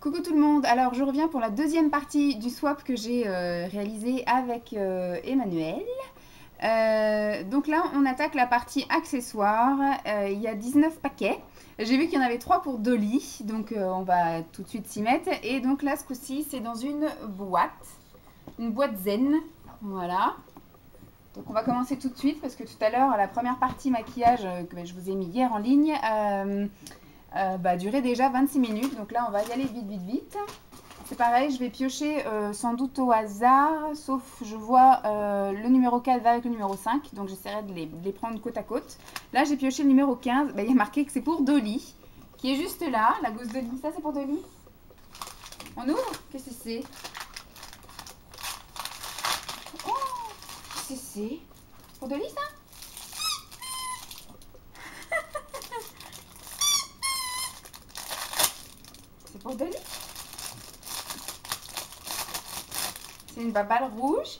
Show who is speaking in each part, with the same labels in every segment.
Speaker 1: Coucou tout le monde, alors je reviens pour la deuxième partie du swap que j'ai réalisé avec Emmanuel. Donc là on attaque la partie accessoires, il y a 19 paquets. J'ai vu qu'il y en avait 3 pour Dolly, donc on va tout de suite s'y mettre. Et donc là ce coup-ci c'est dans une boîte zen, voilà. Donc on va commencer tout de suite parce que tout à l'heure la première partie maquillage que je vous ai mis hier en ligne durait déjà 26 minutes. Donc là on va y aller vite. C'est pareil, je vais piocher sans doute au hasard, sauf je vois le numéro 4 va avec le numéro 5, donc j'essaierai de les prendre côte à côte. Là j'ai pioché le numéro 15, il y a marqué que c'est pour Dolly, qui est juste là, la gousse Dolly. Ça c'est pour Dolly. On ouvre. Qu'est-ce que c'est? Oh, qu'est-ce que c'est? Pour Dolly ça? C'est pour Dolly? C'est une baballe rouge.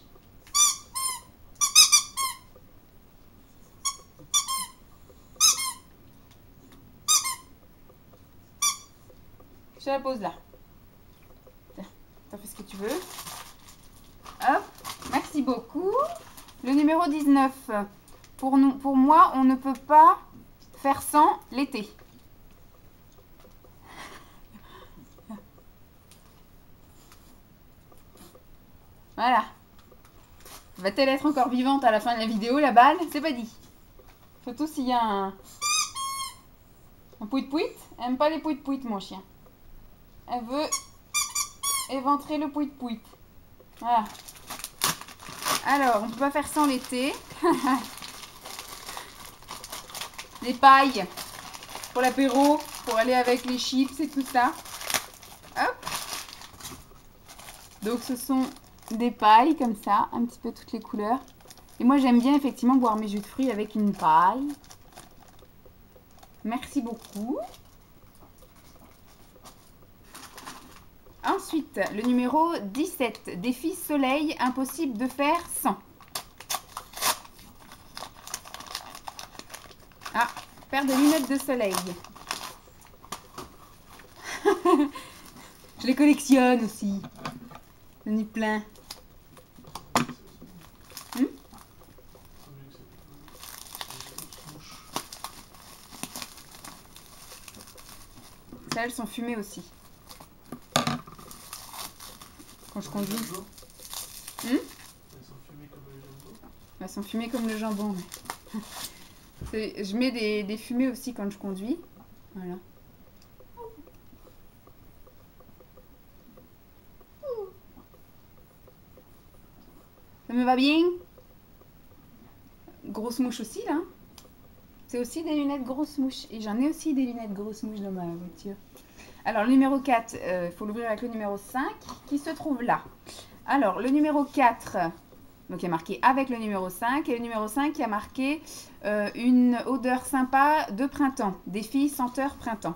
Speaker 1: Je la pose là. T'en fais ce que tu veux. Hop, merci beaucoup. Le numéro 19. Pour moi, on ne peut pas faire sans l'été. Voilà. Va-t-elle être encore vivante à la fin de la vidéo, la balle? C'est pas dit. Surtout s'il y a un pouit-pouit. Elle aime pas les pouit-pouit, mon chien. Elle veut éventrer le pouit-pouit. Voilà. Alors, on ne peut pas faire sans l'été. Les pailles pour l'apéro, pour aller avec les chips et tout ça. Hop. Donc, ce sont des pailles comme ça, un petit peu toutes les couleurs. Et moi, j'aime bien effectivement boire mes jus de fruits avec une paille. Merci beaucoup. Ensuite, le numéro 17, défi soleil, impossible de faire sans. Ah, paire de lunettes de soleil. Je les collectionne aussi. J'en ai plein. Ça, elles sont fumées aussi. Quand je conduis. Elles sont fumées comme le jambon. Elles sont fumées comme le jambon. Je mets des fumées aussi quand je conduis. Voilà. Ça me va bien. Grosse mouche aussi là. C'est aussi des lunettes grosses mouches. Et j'en ai aussi des lunettes grosses mouches dans ma voiture. Alors le numéro 4, il faut l'ouvrir avec le numéro 5 qui se trouve là. Alors le numéro 4, donc il y a marqué avec le numéro 5. Et le numéro 5 il y a marqué une odeur sympa de printemps. Défi senteur printemps.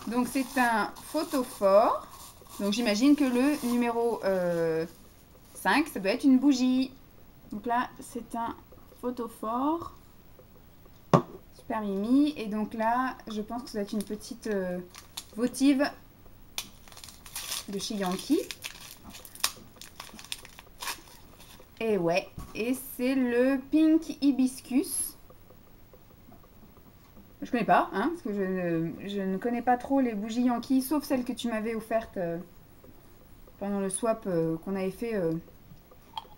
Speaker 1: Donc c'est un photophore. Donc j'imagine que le numéro 5, ça doit être une bougie. Donc là, c'est un photophore. Super mimi. Et donc là, je pense que ça doit être une petite votive de chez Yankee. Et ouais, et c'est le Pink Hibiscus. Je connais pas, hein, parce que je ne connais pas trop les bougies Yankee, sauf celles que tu m'avais offertes pendant le swap qu'on avait fait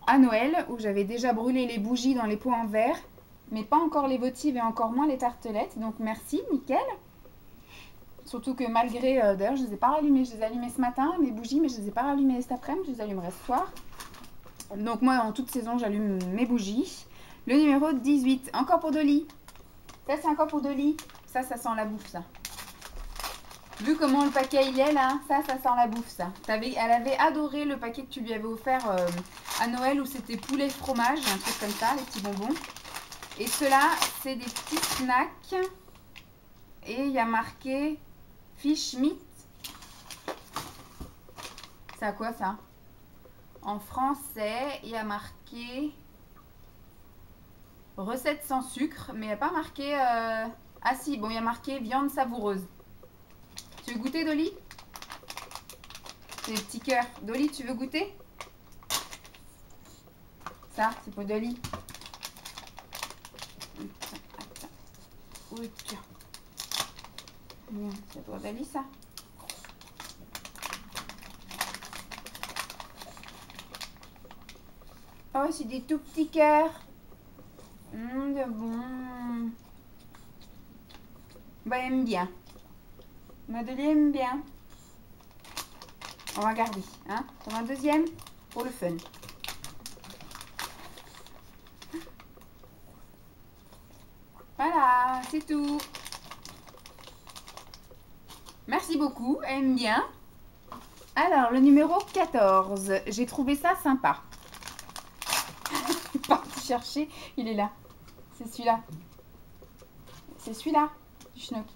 Speaker 1: à Noël, où j'avais déjà brûlé les bougies dans les pots en verre, mais pas encore les votives et encore moins les tartelettes. Donc merci, nickel. Surtout que malgré, d'ailleurs je ne les ai pas rallumées, je les ai allumées ce matin, mes bougies, mais je ne les ai pas rallumées cet après-midi, je les allumerai ce soir. Donc moi en toute saison j'allume mes bougies. Le numéro 18, encore pour Dolly. Ça c'est encore pour Dolly. Ça sent la bouffe ça. Vu comment le paquet il est là, ça sent la bouffe ça. Elle avait adoré le paquet que tu lui avais offert à Noël où c'était poulet fromage, un truc comme ça, les petits bonbons. Et ceux-là, c'est des petits snacks. Et il y a marqué Fish Meat. C'est à quoi ça? En français, il y a marqué recette sans sucre, mais il n'y a pas marqué Ah si, bon, il y a marqué viande savoureuse. Tu veux goûter, Dolly? C'est des petits cœurs. Dolly, tu veux goûter? Ça, c'est pour Dolly. Oui, tiens. C'est pour Dolly, ça. Oh, c'est des tout petits cœurs. De bon. Bah, elle aime bien. Madeleine aime bien. On va garder. Hein? Pour un deuxième, pour le fun. Voilà, c'est tout. Merci beaucoup, elle aime bien. Alors, le numéro 14. J'ai trouvé ça sympa. Je suis partie chercher. Il est là. C'est celui-là. C'est celui-là, du schnock.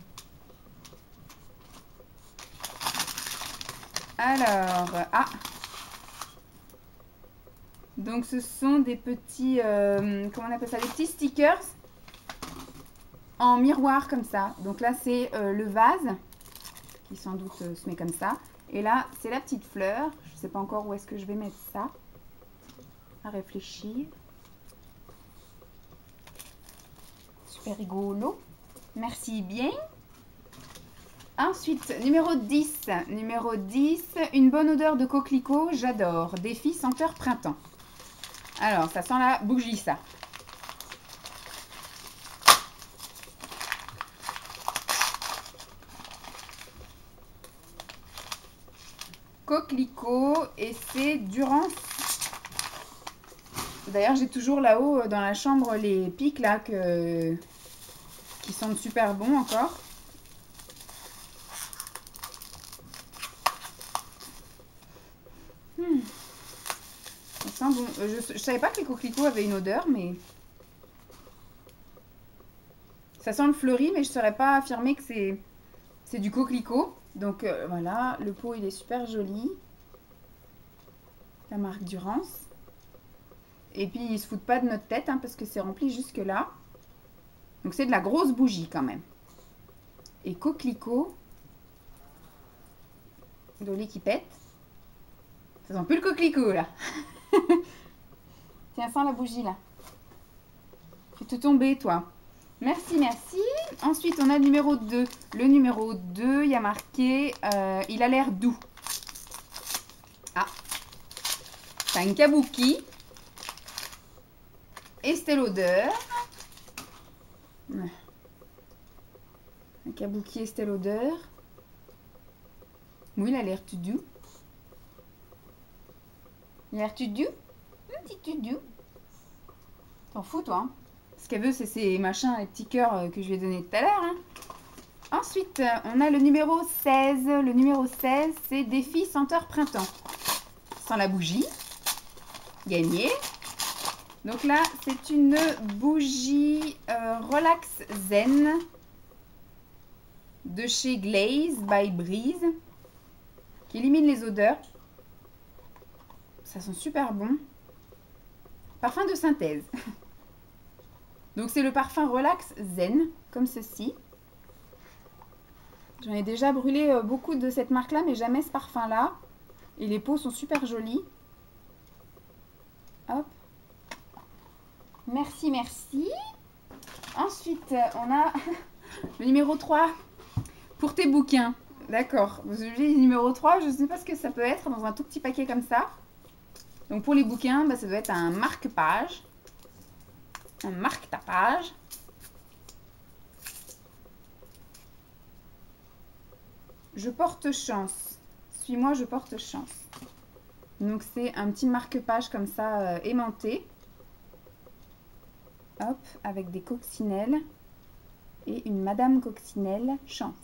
Speaker 1: Alors, ah. Donc, ce sont des petits, comment on appelle ça? Des petits stickers en miroir comme ça. Donc là, c'est le vase qui sans doute se met comme ça. Et là, c'est la petite fleur. Je ne sais pas encore où est-ce que je vais mettre ça. À réfléchir. Super rigolo. Merci bien. Ensuite, numéro 10. Numéro 10, une bonne odeur de coquelicot, j'adore. Défi senteur printemps. Alors, ça sent la bougie, ça. Coquelicot et c'est Durance. D'ailleurs, j'ai toujours là-haut dans la chambre les pics là qui sentent super bon encore. Ça sent bon. Je savais pas que les coquelicots avaient une odeur, mais ça sent le fleuri, mais je saurais pas affirmer que c'est du coquelicot. Donc voilà, le pot il est super joli. La marque Durance. Et puis ils se foutent pas de notre tête hein, parce que c'est rempli jusque là. Donc c'est de la grosse bougie quand même. Et coquelicot. Dolly qui pète. Ça sent plus le coquelicot là. Tiens, sens la bougie là. Fais tout tomber toi. Merci, merci. Ensuite, on a le numéro 2. Le numéro 2, il y a marqué il a l'air doux. Ah. C'est un kabuki. Estée Lauder. Un kabuki Estée Lauder. Oui, il a l'air tout doux. Il a l'air tout doux. Un petit tout doux. T'en fous, toi hein? Ce qu'elle veut, c'est ces machins, les petits cœurs que je lui ai donnés tout à l'heure. Hein. Ensuite, on a le numéro 16. Le numéro 16, c'est défi senteur printemps. Sans la bougie. Gagné. Donc là, c'est une bougie Relax Zen de chez Glaze by Breeze qui élimine les odeurs. Ça sent super bon. Parfum de synthèse. Donc c'est le parfum Relax Zen, comme ceci. J'en ai déjà brûlé beaucoup de cette marque-là, mais jamais ce parfum-là. Et les pots sont super jolis. Hop. Merci, merci. Ensuite, on a le numéro 3 pour tes bouquins. D'accord. Vous avez le numéro 3, je ne sais pas ce que ça peut être dans un tout petit paquet comme ça. Donc pour les bouquins, bah, ça doit être un marque-page. Un marque-tapage. Je porte chance. Suis-moi, je porte chance. Donc c'est un petit marque-page comme ça aimanté. Hop, avec des coccinelles. Et une Madame Coccinelle chance.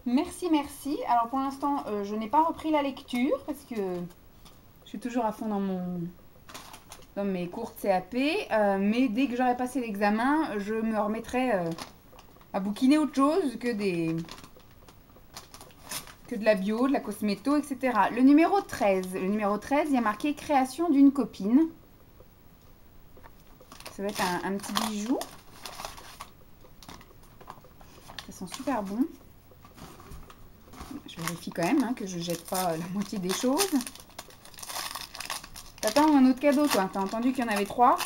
Speaker 1: Merci, merci. Alors pour l'instant, je n'ai pas repris la lecture parce que je suis toujours à fond dans mes cours de CAP. Mais dès que j'aurai passé l'examen, je me remettrai à bouquiner autre chose que de la bio, de la cosméto, etc. Le numéro 13. Le numéro 13, il y a marqué création d'une copine. Ça va être un petit bijou. sent super bon. Je vérifie quand même hein, que je jette pas la moitié des choses. T'attends un autre cadeau, toi. T'as entendu qu'il y en avait 3?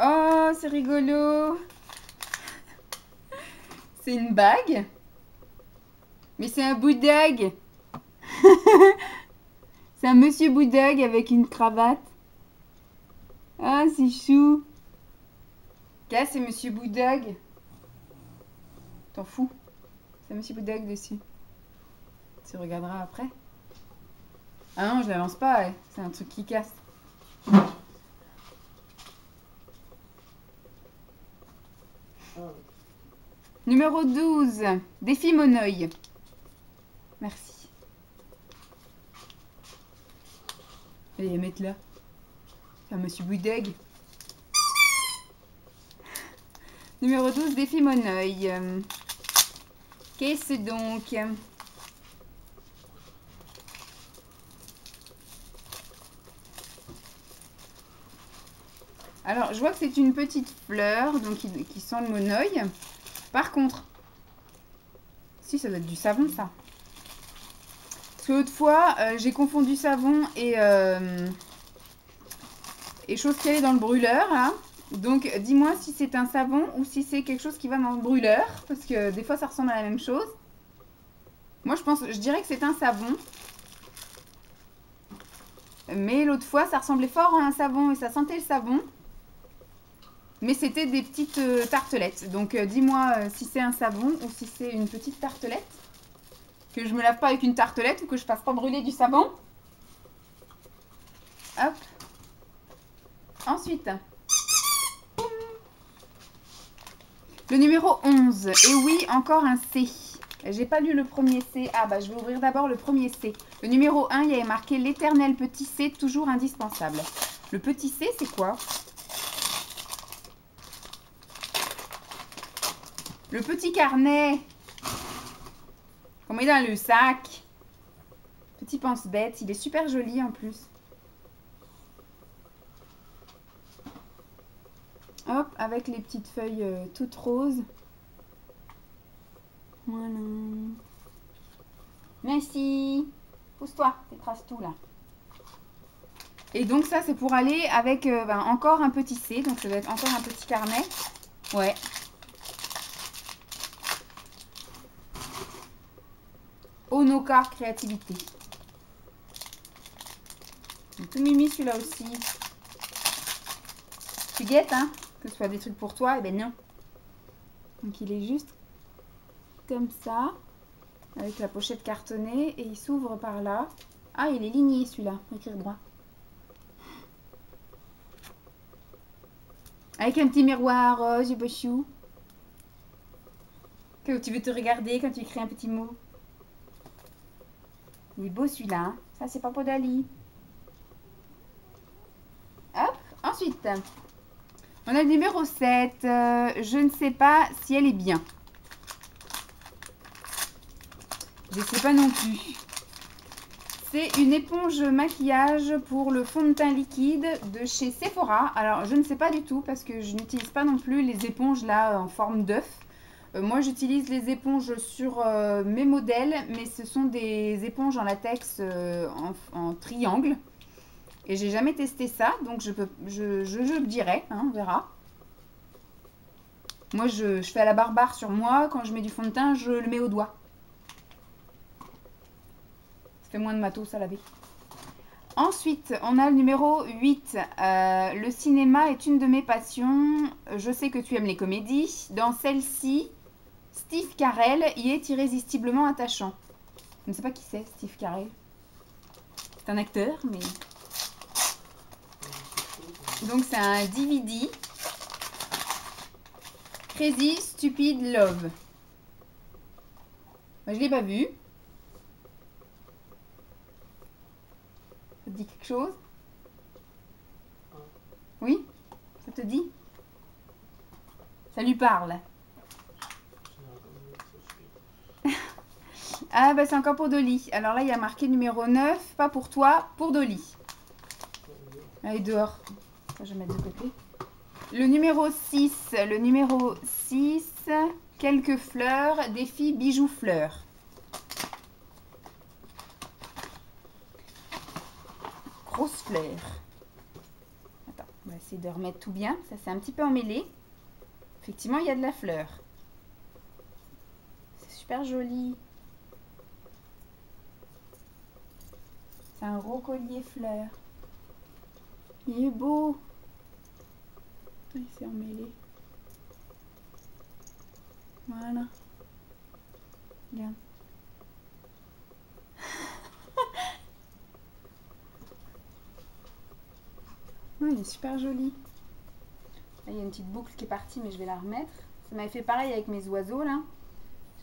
Speaker 1: Oh, c'est rigolo. C'est une bague. Mais c'est un Bouddhag. C'est un monsieur Bouddhag avec une cravate. Ah, c'est chou. Là, c'est monsieur Bouddhag. T'en fous. C'est monsieur Bouddhag dessus. Tu regarderas après. Ah non, je la lance pas. Ouais. C'est un truc qui casse. Numéro 12. Défi Monoï. Merci. Allez, mettre là. C'est un monsieur Bouddhag. Numéro 12, défi Monoï. Qu'est-ce donc? Alors, je vois que c'est une petite fleur, donc qui sent le monoï. Par contre, si, ça doit être du savon, ça. Parce que l'autre fois, j'ai confondu savon et chose qui allait dans le brûleur, là. Donc, dis-moi si c'est un savon ou si c'est quelque chose qui va dans le brûleur. Parce que des fois, ça ressemble à la même chose. Moi, je dirais que c'est un savon. Mais l'autre fois, ça ressemblait fort à un savon et ça sentait le savon. Mais c'était des petites tartelettes. Donc, dis-moi si c'est un savon ou si c'est une petite tartelette. Que je me lave pas avec une tartelette ou que je fasse pas brûler du savon. Hop. Ensuite, le numéro 11. Et oui, encore un C. J'ai pas lu le premier C. Ah bah je vais ouvrir d'abord le premier C. Le numéro 1, il y avait marqué l'éternel petit C, toujours indispensable. Le petit C, c'est quoi? Le petit carnet. Qu'on met dans le sac. Petit pense-bête. Il est super joli en plus. Hop, avec les petites feuilles toutes roses. Voilà. Merci. Pousse-toi, t'écrases tout là. Et donc ça, c'est pour aller avec encore un petit C. Donc ça doit être encore un petit carnet. Ouais. Onoka créativité. Il est tout mimi celui-là aussi. Tu guettes, hein? Que ce soit des trucs pour toi, eh ben non. Donc il est juste comme ça, avec la pochette cartonnée, et il s'ouvre par là. Ah, il est ligné celui-là, pour écrire droit. Avec un petit miroir rose, beau chou. Que tu veux te regarder quand tu écris un petit mot. Il est beau celui-là, hein. Ça c'est Papa Dali. Hop, ensuite, on a le numéro 7. Je ne sais pas si elle est bien. Je ne sais pas non plus. C'est une éponge maquillage pour le fond de teint liquide de chez Sephora. Alors, je ne sais pas du tout parce que je n'utilise pas non plus les éponges là en forme d'œuf. Moi, j'utilise les éponges sur mes modèles, mais ce sont des éponges en latex en triangle. Et j'ai jamais testé ça, donc je le dirai, hein, on verra. Moi, je fais à la barbare sur moi. Quand je mets du fond de teint, je le mets au doigt. Ça fait moins de matos à laver. Ensuite, on a le numéro 8. Le cinéma est une de mes passions. Je sais que tu aimes les comédies. Dans celle-ci, Steve Carell y est irrésistiblement attachant. Je ne sais pas qui c'est, Steve Carell. C'est un acteur, mais... Donc, c'est un DVD. Crazy Stupid Love. Moi, je ne l'ai pas vu. Ça te dit quelque chose? Oui? Ça te dit? Ça lui parle. Ah bah c'est encore pour Dolly. Alors là il y a marqué numéro 9. Pas pour toi, pour Dolly. Allez dehors. Ça, je vais mettre de côté. Le numéro 6. Le numéro 6. quelques fleurs, défi bijoux fleurs. Grosse fleur. Attends, on va essayer de remettre tout bien. Ça c'est un petit peu emmêlé. Effectivement, il y a de la fleur. C'est super joli. C'est un gros collier fleur. Il est beau. Il s'est emmêlé. Voilà. Regarde. Oh, il est super joli. Là, il y a une petite boucle qui est partie, mais je vais la remettre. Ça m'avait fait pareil avec mes oiseaux, là.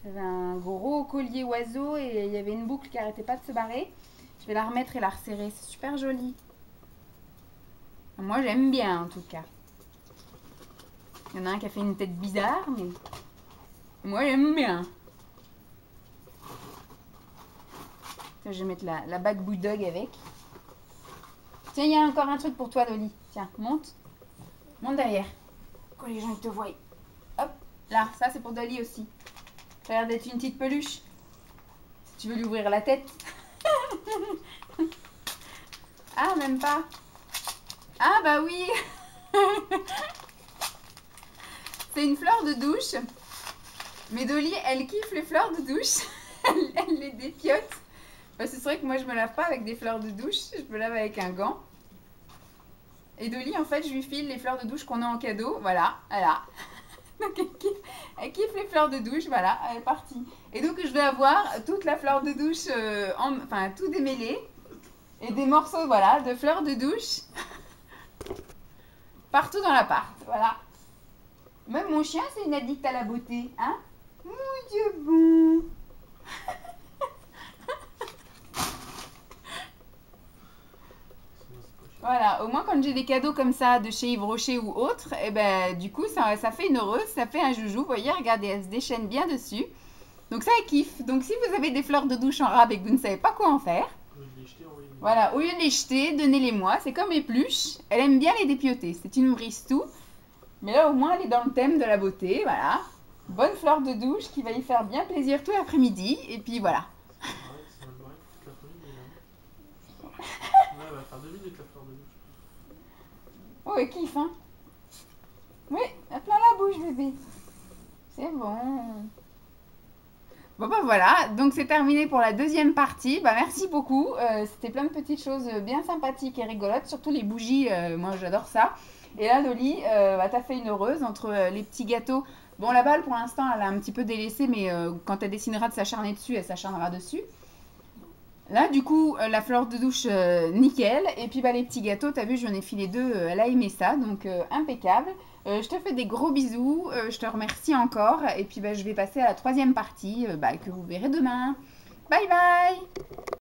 Speaker 1: J'avais un gros collier oiseau et il y avait une boucle qui arrêtait pas de se barrer. Je vais la remettre et la resserrer. C'est super joli. Moi, j'aime bien, en tout cas. Il y en a un qui a fait une tête bizarre, mais moi, j'aime bien. Je vais mettre la bague bulldog avec. Tiens, il y a encore un truc pour toi, Dolly. Tiens, monte. Monte derrière. Que les gens te voient. Hop, là, ça c'est pour Dolly aussi. Ça a l'air d'être une petite peluche. Si tu veux lui ouvrir la tête. Ah, même pas. Ah, bah oui. C'est une fleur de douche. Mais Dolly, elle kiffe les fleurs de douche. Elle les dépiote. Parce que c'est vrai que moi, je me lave pas avec des fleurs de douche. Je me lave avec un gant. Et Dolly, en fait, je lui file les fleurs de douche qu'on a en cadeau. Voilà, voilà. Donc, elle kiffe les fleurs de douche. Voilà, elle est partie. Et donc, je vais avoir toute la fleur de douche, enfin, tout démêlé. Et des morceaux, voilà, de fleurs de douche. Partout dans l'appart, voilà. Même mon chien, c'est une addict à la beauté, hein. Mon Dieu bon. Voilà, au moins quand j'ai des cadeaux comme ça de chez Yves Rocher ou autre, et ben du coup ça fait une heureuse, ça fait un joujou. Vous voyez, regardez, elle se déchaîne bien dessus. Donc ça elle kiffe. Donc si vous avez des fleurs de douche en rab et que vous ne savez pas quoi en faire, voilà, au lieu de les jeter, donnez-les-moi. C'est comme les pluches. Elle aime bien les dépioter. C'est une tout. Mais là au moins elle est dans le thème de la beauté, voilà. Bonne fleur de douche qui va y faire bien plaisir tout l'après-midi. Et puis voilà.
Speaker 2: Elle va faire 2 minutes la fleur de douche.
Speaker 1: Oh, elle kiffe, hein. Oui, elle a plein la bouche, bébé. C'est bon. Bon, bah voilà. Donc, c'est terminé pour la deuxième partie. Bah, merci beaucoup. C'était plein de petites choses bien sympathiques et rigolotes. Surtout les bougies. Moi, j'adore ça. Et là, Dolly, bah, t'as fait une heureuse entre les petits gâteaux. Bon, la balle, pour l'instant, elle a un petit peu délaissé. Mais quand elle décidera de s'acharner dessus, elle s'acharnera dessus. Là, du coup, la fleur de douche, nickel. Et puis, bah, les petits gâteaux, t'as vu, j'en ai filé 2. Elle a aimé ça, donc impeccable. Je te fais des gros bisous. Je te remercie encore. Et puis, bah, je vais passer à la troisième partie bah, que vous verrez demain. Bye bye!